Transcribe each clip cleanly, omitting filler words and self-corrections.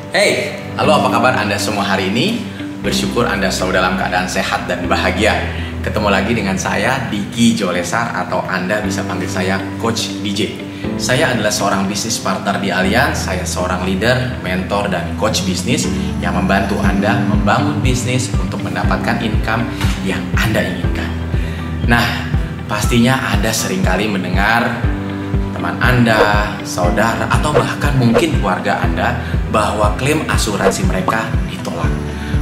Hey, halo, apa kabar Anda semua hari ini? Bersyukur Anda selalu dalam keadaan sehat dan bahagia. Ketemu lagi dengan saya, Diki Jolesar, atau Anda bisa panggil saya Coach DJ. Saya adalah seorang bisnis partner di Allianz. Saya seorang leader, mentor, dan coach bisnis yang membantu Anda membangun bisnis untuk mendapatkan income yang Anda inginkan. Nah, pastinya Anda seringkali mendengar teman Anda, saudara, atau bahkan mungkin keluarga Anda bahwa klaim asuransi mereka ditolak.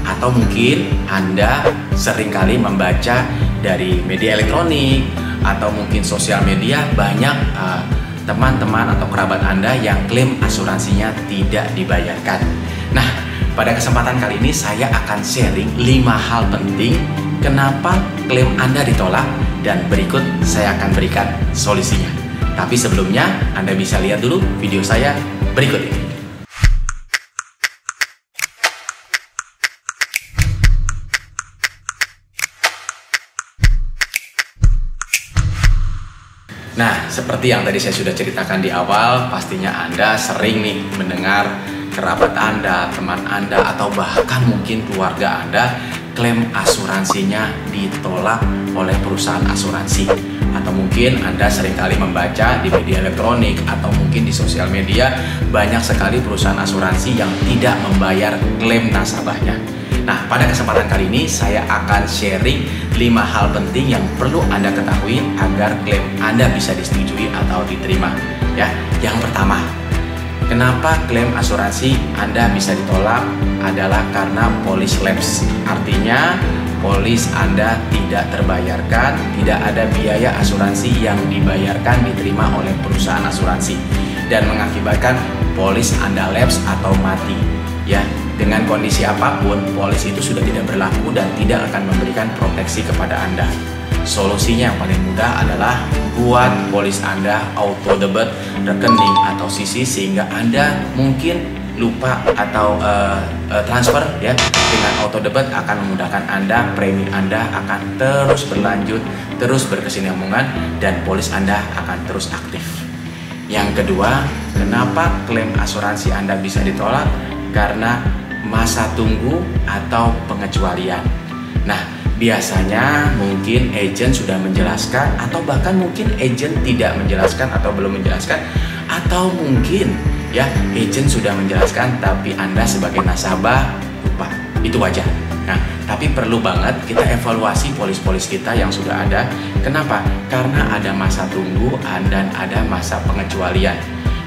Atau mungkin Anda seringkali membaca dari media elektronik atau mungkin sosial media banyak teman-teman atau kerabat Anda yang klaim asuransinya tidak dibayarkan. Nah, pada kesempatan kali ini saya akan sharing 5 hal penting kenapa klaim Anda ditolak, dan berikut saya akan berikan solusinya. Tapi sebelumnya, Anda bisa lihat dulu video saya berikut ini. Nah, seperti yang tadi saya sudah ceritakan di awal, pastinya Anda sering nih mendengar kerabat Anda, teman Anda, atau bahkan mungkin keluarga Anda klaim asuransinya ditolak oleh perusahaan asuransi. Atau mungkin Anda seringkali membaca di media elektronik atau mungkin di sosial media banyak sekali perusahaan asuransi yang tidak membayar klaim nasabahnya. Nah, pada kesempatan kali ini saya akan sharing 5 hal penting yang perlu Anda ketahui agar klaim Anda bisa disetujui atau diterima. Ya, yang pertama, kenapa klaim asuransi Anda bisa ditolak adalah karena policy lapse. Artinya polis Anda tidak terbayarkan, tidak ada biaya asuransi yang dibayarkan diterima oleh perusahaan asuransi, dan mengakibatkan polis Anda lapse atau mati. Ya, dengan kondisi apapun, polis itu sudah tidak berlaku dan tidak akan memberikan proteksi kepada Anda. Solusinya yang paling mudah adalah buat polis Anda auto debit rekening atau CC, sehingga Anda mungkin lupa atau transfer ya. Dengan auto debit akan memudahkan Anda, premi Anda akan terus berlanjut, terus berkesinambungan, dan polis Anda akan terus aktif. Yang kedua, kenapa klaim asuransi Anda bisa ditolak? Karena masa tunggu atau pengecualian. Nah, biasanya mungkin agent sudah menjelaskan, atau bahkan mungkin agent tidak menjelaskan atau belum menjelaskan, atau mungkin ya agent sudah menjelaskan tapi Anda sebagai nasabah lupa. Itu wajar. Nah, tapi perlu banget kita evaluasi polis-polis kita yang sudah ada. Kenapa? Karena ada masa tunggu dan ada masa pengecualian,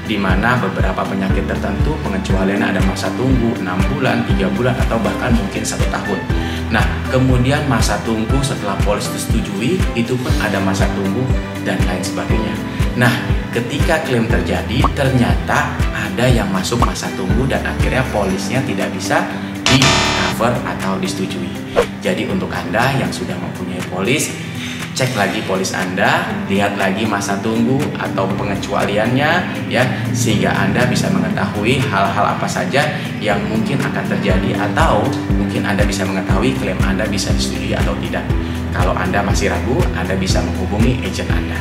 di mana beberapa penyakit tertentu pengecualiannya ada masa tunggu 6 bulan, 3 bulan, atau bahkan mungkin 1 tahun. Nah, kemudian masa tunggu setelah polis disetujui itu pun ada masa tunggu dan lain sebagainya. Nah, ketika klaim terjadi ternyata ada yang masuk masa tunggu dan akhirnya polisnya tidak bisa di cover atau disetujui. Jadi untuk Anda yang sudah mempunyai polis, cek lagi polis Anda, lihat lagi masa tunggu atau pengecualiannya ya, sehingga Anda bisa mengetahui hal-hal apa saja yang mungkin akan terjadi, atau mungkin Anda bisa mengetahui klaim Anda bisa disetujui atau tidak. Kalau Anda masih ragu, Anda bisa menghubungi agent Anda.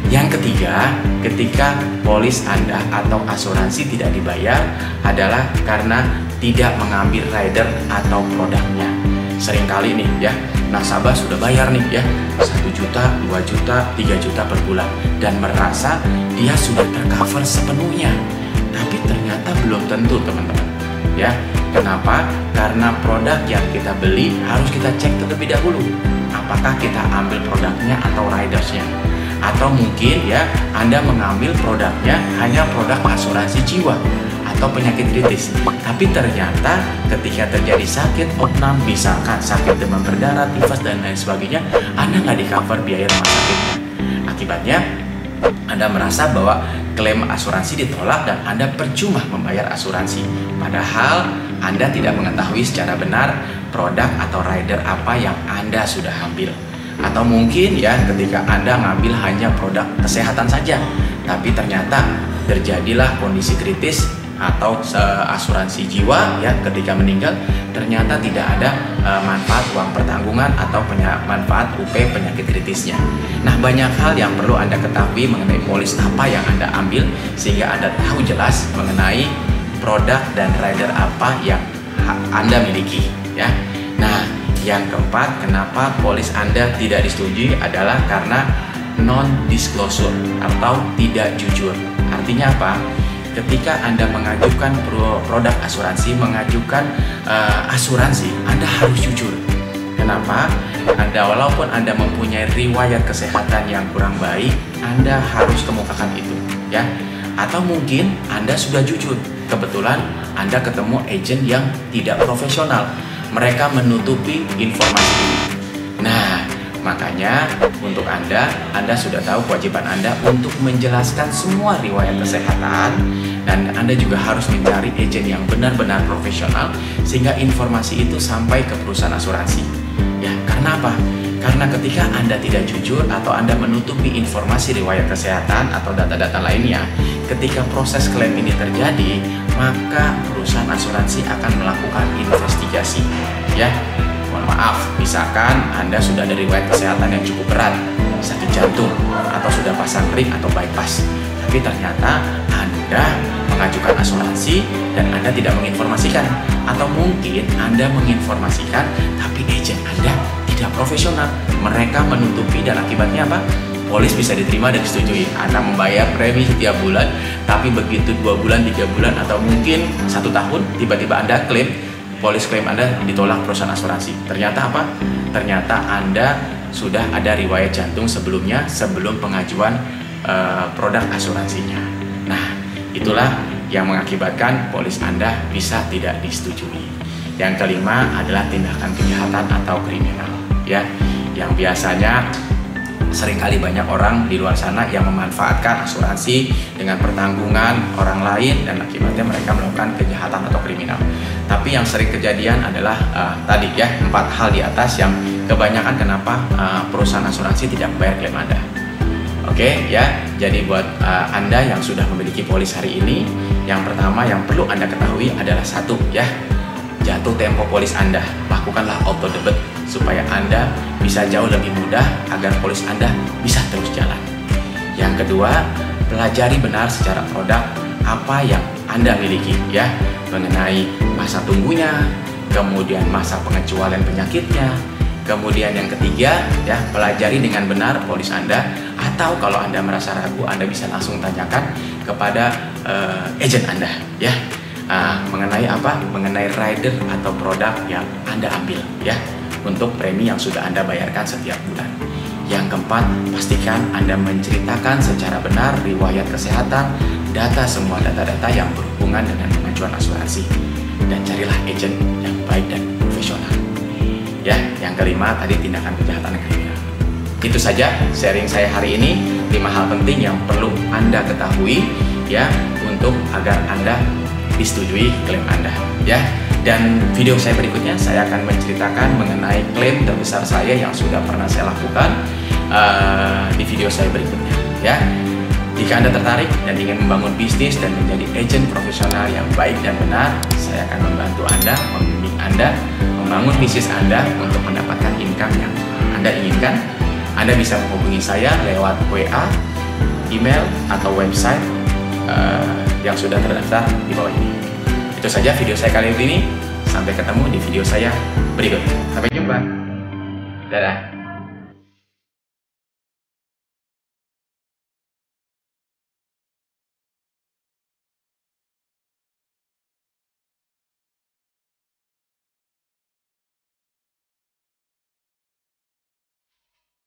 Yang ketiga, ketika polis Anda atau asuransi tidak dibayar adalah karena tidak mengambil rider atau produknya. Seringkali nih ya, nasabah sudah bayar nih ya 1 juta, 2 juta, 3 juta per bulan dan merasa dia sudah tercover sepenuhnya. Tapi ternyata belum tentu, teman-teman. Ya, kenapa? Karena produk yang kita beli harus kita cek terlebih dahulu. Apakah kita ambil produknya atau ridersnya? Atau mungkin ya Anda mengambil produknya hanya produk asuransi jiwa atau penyakit kritis, tapi ternyata ketika terjadi sakit opnam, misalkan sakit demam berdarah, tifus, dan lain sebagainya, Anda nggak di cover biaya rumah sakitnya. Akibatnya Anda merasa bahwa klaim asuransi ditolak dan Anda percuma membayar asuransi, padahal Anda tidak mengetahui secara benar produk atau rider apa yang Anda sudah ambil. Atau mungkin ya ketika Anda ngambil hanya produk kesehatan saja, tapi ternyata terjadilah kondisi kritis atau asuransi jiwa ya, ketika meninggal ternyata tidak ada manfaat uang pertanggungan atau manfaat UP penyakit kritisnya. Nah, banyak hal yang perlu Anda ketahui mengenai polis apa yang Anda ambil sehingga Anda tahu jelas mengenai produk dan rider apa yang Anda miliki ya. Nah, yang keempat, kenapa polis Anda tidak disetujui adalah karena non-disclosure atau tidak jujur. Artinya apa? Ketika Anda mengajukan produk asuransi, mengajukan asuransi, Anda harus jujur. Kenapa? Walaupun Anda mempunyai riwayat kesehatan yang kurang baik, Anda harus kemukakan itu ya. Atau mungkin Anda sudah jujur, kebetulan Anda ketemu agen yang tidak profesional, mereka menutupi informasi ini. Nah, makanya untuk Anda sudah tahu kewajiban Anda untuk menjelaskan semua riwayat kesehatan, dan Anda juga harus mencari agen yang benar-benar profesional sehingga informasi itu sampai ke perusahaan asuransi. Ya, karena apa? Karena ketika Anda tidak jujur atau Anda menutupi informasi riwayat kesehatan atau data-data lainnya, ketika proses klaim ini terjadi, maka perusahaan asuransi akan melakukan investigasi. Ya, mohon maaf, misalkan Anda sudah ada riwayat kesehatan yang cukup berat, sakit jantung, atau sudah pasang ring atau bypass, tapi ternyata Anda mengajukan asuransi dan Anda tidak menginformasikan, atau mungkin Anda menginformasikan tapi agen Anda tidak profesional, mereka menutupi, dan akibatnya apa? Polis bisa diterima dan disetujui. Anda membayar premi setiap bulan, tapi begitu 2 bulan, 3 bulan, atau mungkin 1 tahun, tiba-tiba Anda klaim, polis klaim Anda ditolak perusahaan asuransi. Ternyata apa? Ternyata Anda sudah ada riwayat jantung sebelumnya, sebelum pengajuan produk asuransinya. Nah, itulah yang mengakibatkan polis Anda bisa tidak disetujui. Yang kelima adalah tindakan kejahatan atau kriminal ya, yang biasanya seringkali banyak orang di luar sana yang memanfaatkan asuransi dengan pertanggungan orang lain, dan akibatnya mereka melakukan kejahatan atau kriminal. Tapi yang sering kejadian adalah tadi ya, 4 hal di atas yang kebanyakan kenapa perusahaan asuransi tidak membayar klaim Anda. Oke ya, jadi buat Anda yang sudah memiliki polis hari ini, yang pertama yang perlu Anda ketahui adalah satu ya, jatuh tempo polis Anda, lakukanlah auto debit supaya Anda bisa jauh lebih mudah agar polis Anda bisa terus jalan. Yang kedua, pelajari benar secara produk apa yang Anda miliki ya, mengenai masa tunggunya, kemudian masa pengecualian penyakitnya. Kemudian yang ketiga ya, pelajari dengan benar polis Anda, atau kalau Anda merasa ragu, Anda bisa langsung tanyakan kepada agen Anda ya. Mengenai apa? Mengenai rider atau produk yang Anda ambil ya, untuk premi yang sudah Anda bayarkan setiap bulan. Yang keempat, pastikan Anda menceritakan secara benar riwayat kesehatan, semua data-data yang berhubungan dengan pengajuan asuransi, dan carilah agen yang baik dan profesional. Ya, yang kelima tadi tindakan kejahatan dan kriminal. Itu saja sharing saya hari ini, 5 hal penting yang perlu Anda ketahui ya, untuk agar Anda disetujui klaim Anda ya. Dan video saya berikutnya saya akan menceritakan mengenai klaim terbesar saya yang sudah pernah saya lakukan di video saya berikutnya ya. Jika Anda tertarik dan ingin membangun bisnis dan menjadi agen profesional yang baik dan benar, saya akan membantu Anda, membimbing Anda membangun bisnis Anda untuk mendapatkan income yang Anda inginkan. Anda bisa menghubungi saya lewat WA, email, atau website yang sudah terdaftar di bawah ini. Itu saja video saya kali ini. Sampai ketemu di video saya berikutnya. Sampai jumpa. Dadah.